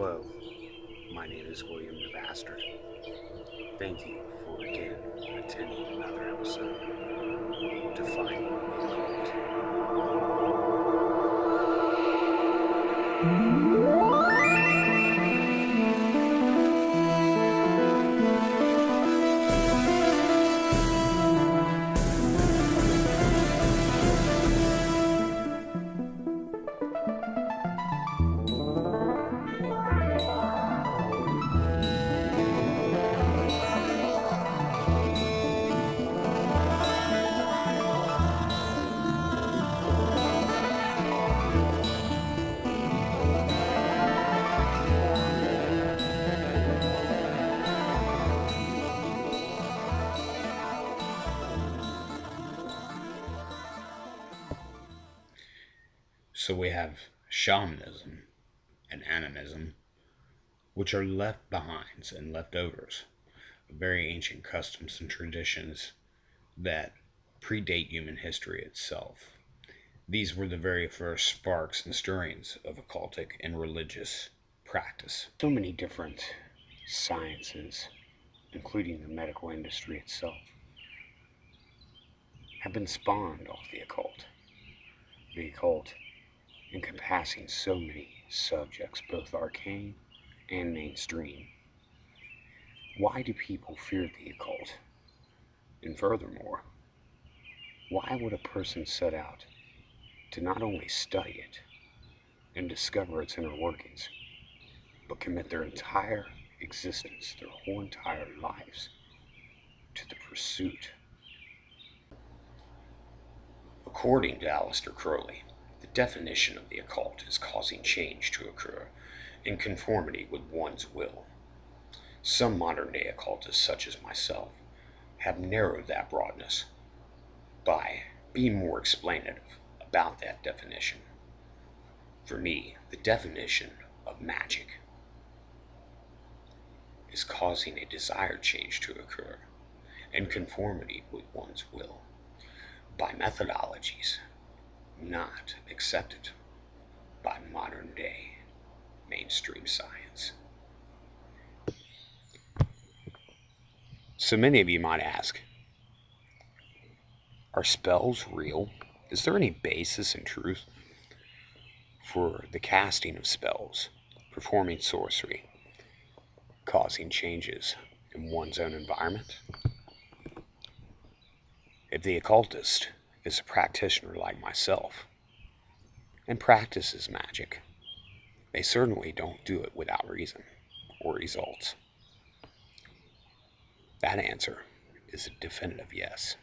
Hello, my name is William the Bastard. Thank you for again attending another episode of Defying the Occult. So we have shamanism and animism, which are left behinds and leftovers of very ancient customs and traditions that predate human history itself. These were the very first sparks and stirrings of occultic and religious practice. So many different sciences, including the medical industry itself, have been spawned off the occult. The occult encompassing so many subjects, both arcane and mainstream. Why do people fear the occult? And furthermore, why would a person set out to not only study it and discover its inner workings, but commit their entire existence, their whole entire lives, to the pursuit? According to Aleister Crowley, the definition of the occult is causing change to occur in conformity with one's will. Some modern-day occultists, such as myself, have narrowed that broadness by being more explanative about that definition. For me, the definition of magic is causing a desired change to occur in conformity with one's will by methodologies not accepted by modern day mainstream science. So many of you might ask, are spells real? Is there any basis in truth for the casting of spells, performing sorcery, causing changes in one's own environment? If the occultist is a practitioner like myself and practices magic, they certainly don't do it without reason or results. That answer is a definitive yes.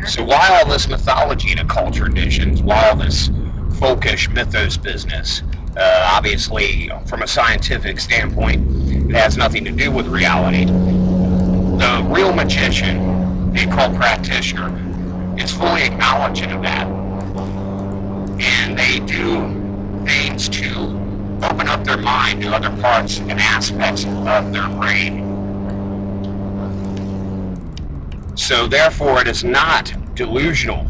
So why all this mythology and occult traditions? Why all this folkish mythos business? Obviously, from a scientific standpoint, it has nothing to do with reality. The real magician, the occult practitioner, is fully acknowledging of that. And they do things to open up their mind to other parts and aspects of their brain. So therefore, it is not delusional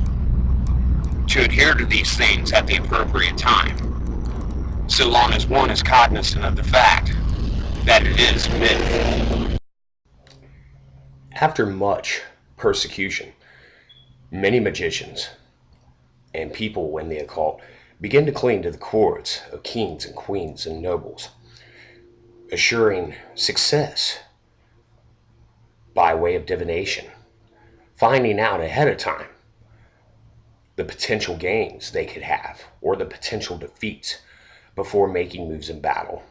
to adhere to these things at the appropriate time, so long as one is cognizant of the fact that it is myth. After much persecution, many magicians and people in the occult begin to cling to the cords of kings and queens and nobles, assuring success by way of divination, finding out ahead of time the potential gains they could have or the potential defeats before making moves in battle.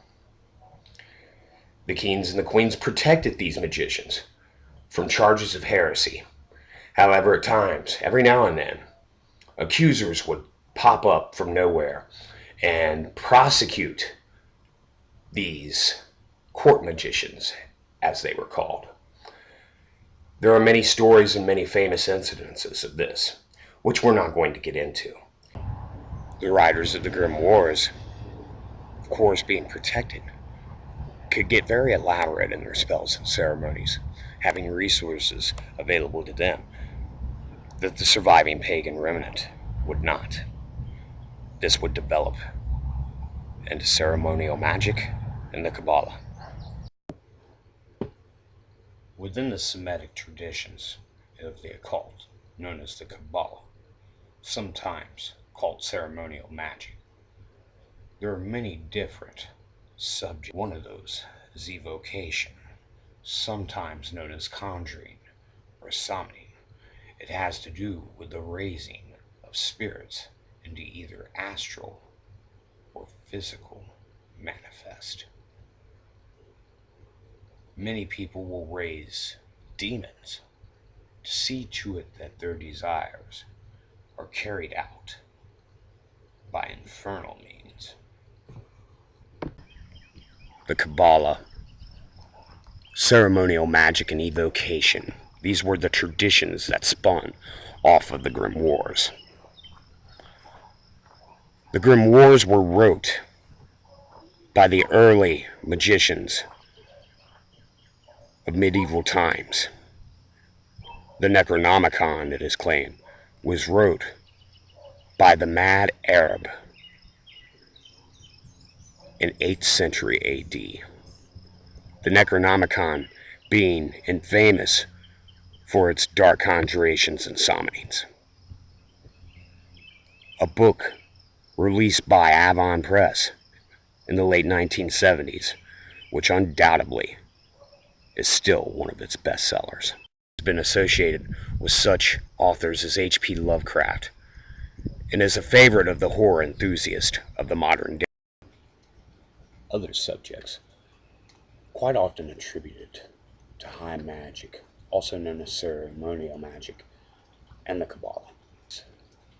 The kings and the queens protected these magicians from charges of heresy. However, at times, every now and then, accusers would pop up from nowhere and prosecute these court magicians, as they were called. There are many stories and many famous incidences of this, which we're not going to get into. The writers of the Grim Wars, of course being protected, could get very elaborate in their spells and ceremonies, having resources available to them that the surviving pagan remnant would not. This would develop into ceremonial magic and the Kabbalah. Within the Semitic traditions of the occult, known as the Kabbalah, sometimes called ceremonial magic, there are many different subjects. One of those is evocation, sometimes known as conjuring or summoning. It has to do with the raising of spirits into either astral or physical manifest. Many people will raise demons to see to it that their desires are carried out by infernal means. The Kabbalah, ceremonial magic, and evocation. These were the traditions that spun off of the grimoires. The grimoires were wrote by the early magicians of medieval times. The Necronomicon, it is claimed, was wrote by the mad Arab in 8th century AD. The Necronomicon being infamous for its dark conjurations and summonings. A book released by Avon Press in the late 1970s, which undoubtedly is still one of its bestsellers. It's been associated with such authors as H.P. Lovecraft and is a favorite of the horror enthusiast of the modern day. Other subjects, quite often attributed to high magic, also known as ceremonial magic, and the Kabbalah.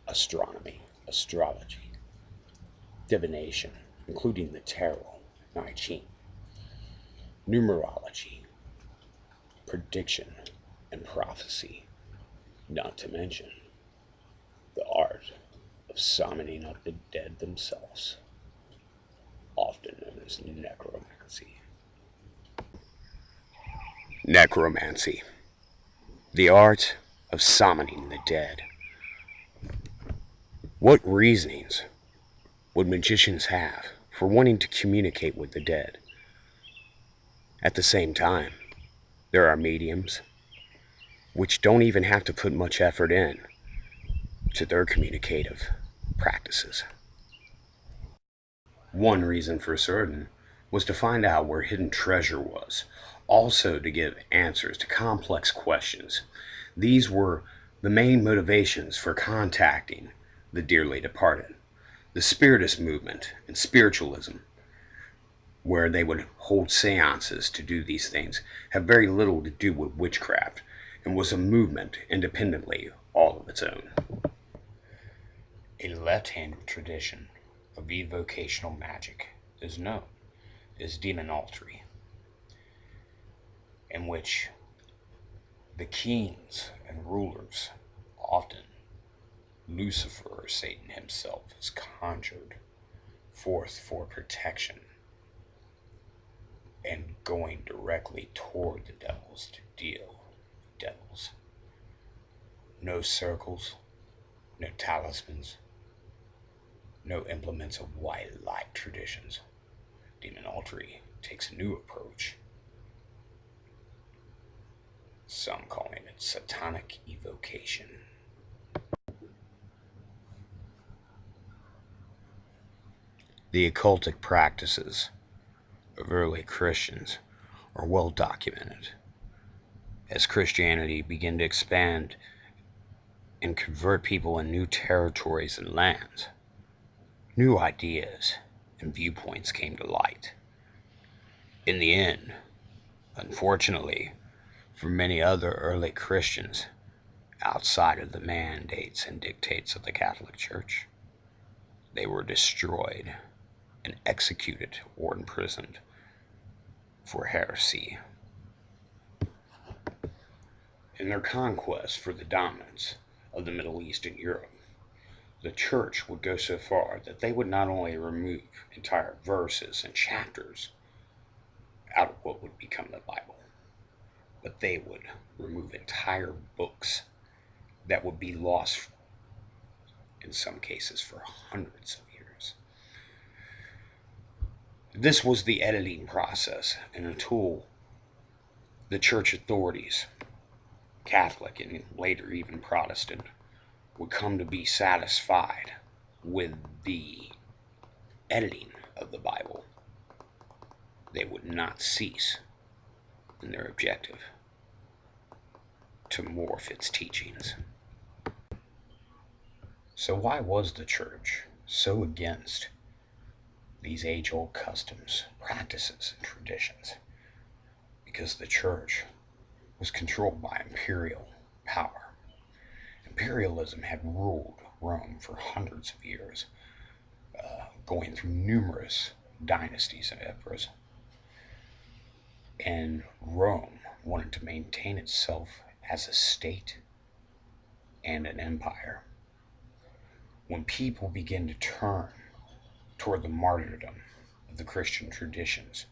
Astronomy, astrology, divination, including the tarot, I Ching, numerology, prediction, and prophecy, not to mention the art of summoning up the dead themselves, often known as necromancy. Necromancy, the art of summoning the dead. What reasonings would magicians have for wanting to communicate with the dead? At the same time, there are mediums which don't even have to put much effort in to their communicative practices. One reason for certain was to find out where hidden treasure was, also to give answers to complex questions. These were the main motivations for contacting the dearly departed. The Spiritist movement and spiritualism, where they would hold seances to do these things, have very little to do with witchcraft and was a movement independently all of its own. A left-handed tradition of evocational magic is known as demonology, in which the kings and rulers, often Lucifer or Satan himself, is conjured forth for protection and going directly toward the devils to deal with devils. No circles, no talismans, no implements of white light traditions. Demonology takes a new approach, some calling it satanic evocation. The occultic practices of early Christians are well documented. As Christianity began to expand and convert people in new territories and lands, new ideas and viewpoints came to light. In the end, unfortunately, for many other early Christians, outside of the mandates and dictates of the Catholic Church, they were destroyed and executed or imprisoned for heresy. In their conquest for the dominance of the Middle East and Europe, the Church would go so far that they would not only remove entire verses and chapters out of what would become the Bible, but they would remove entire books that would be lost in some cases for hundreds of years. This was the editing process and a tool the church authorities, Catholic and later even Protestant, would come to be satisfied with the editing of the Bible. They would not cease in their objective to morph its teachings. So, why was the church so against these age old customs, practices, and traditions? Because the church was controlled by imperial power. Imperialism had ruled Rome for hundreds of years, going through numerous dynasties and emperors. And Rome wanted to maintain itself as a state and an empire. When people began to turn toward the martyrdom of the Christian traditions,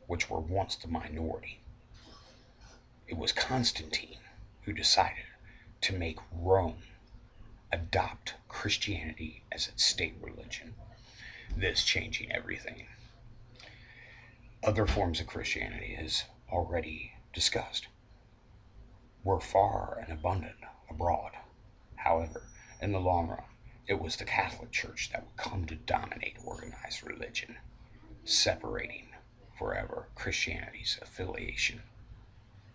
which were once the minority, it was Constantine who decided to make Rome adopt Christianity as its state religion, this changing everything. Other forms of Christianity, as already discussed, were far and abundant abroad. However, in the long run, it was the Catholic Church that would come to dominate organized religion, separating forever Christianity's affiliation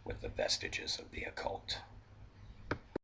with the vestiges of the occult.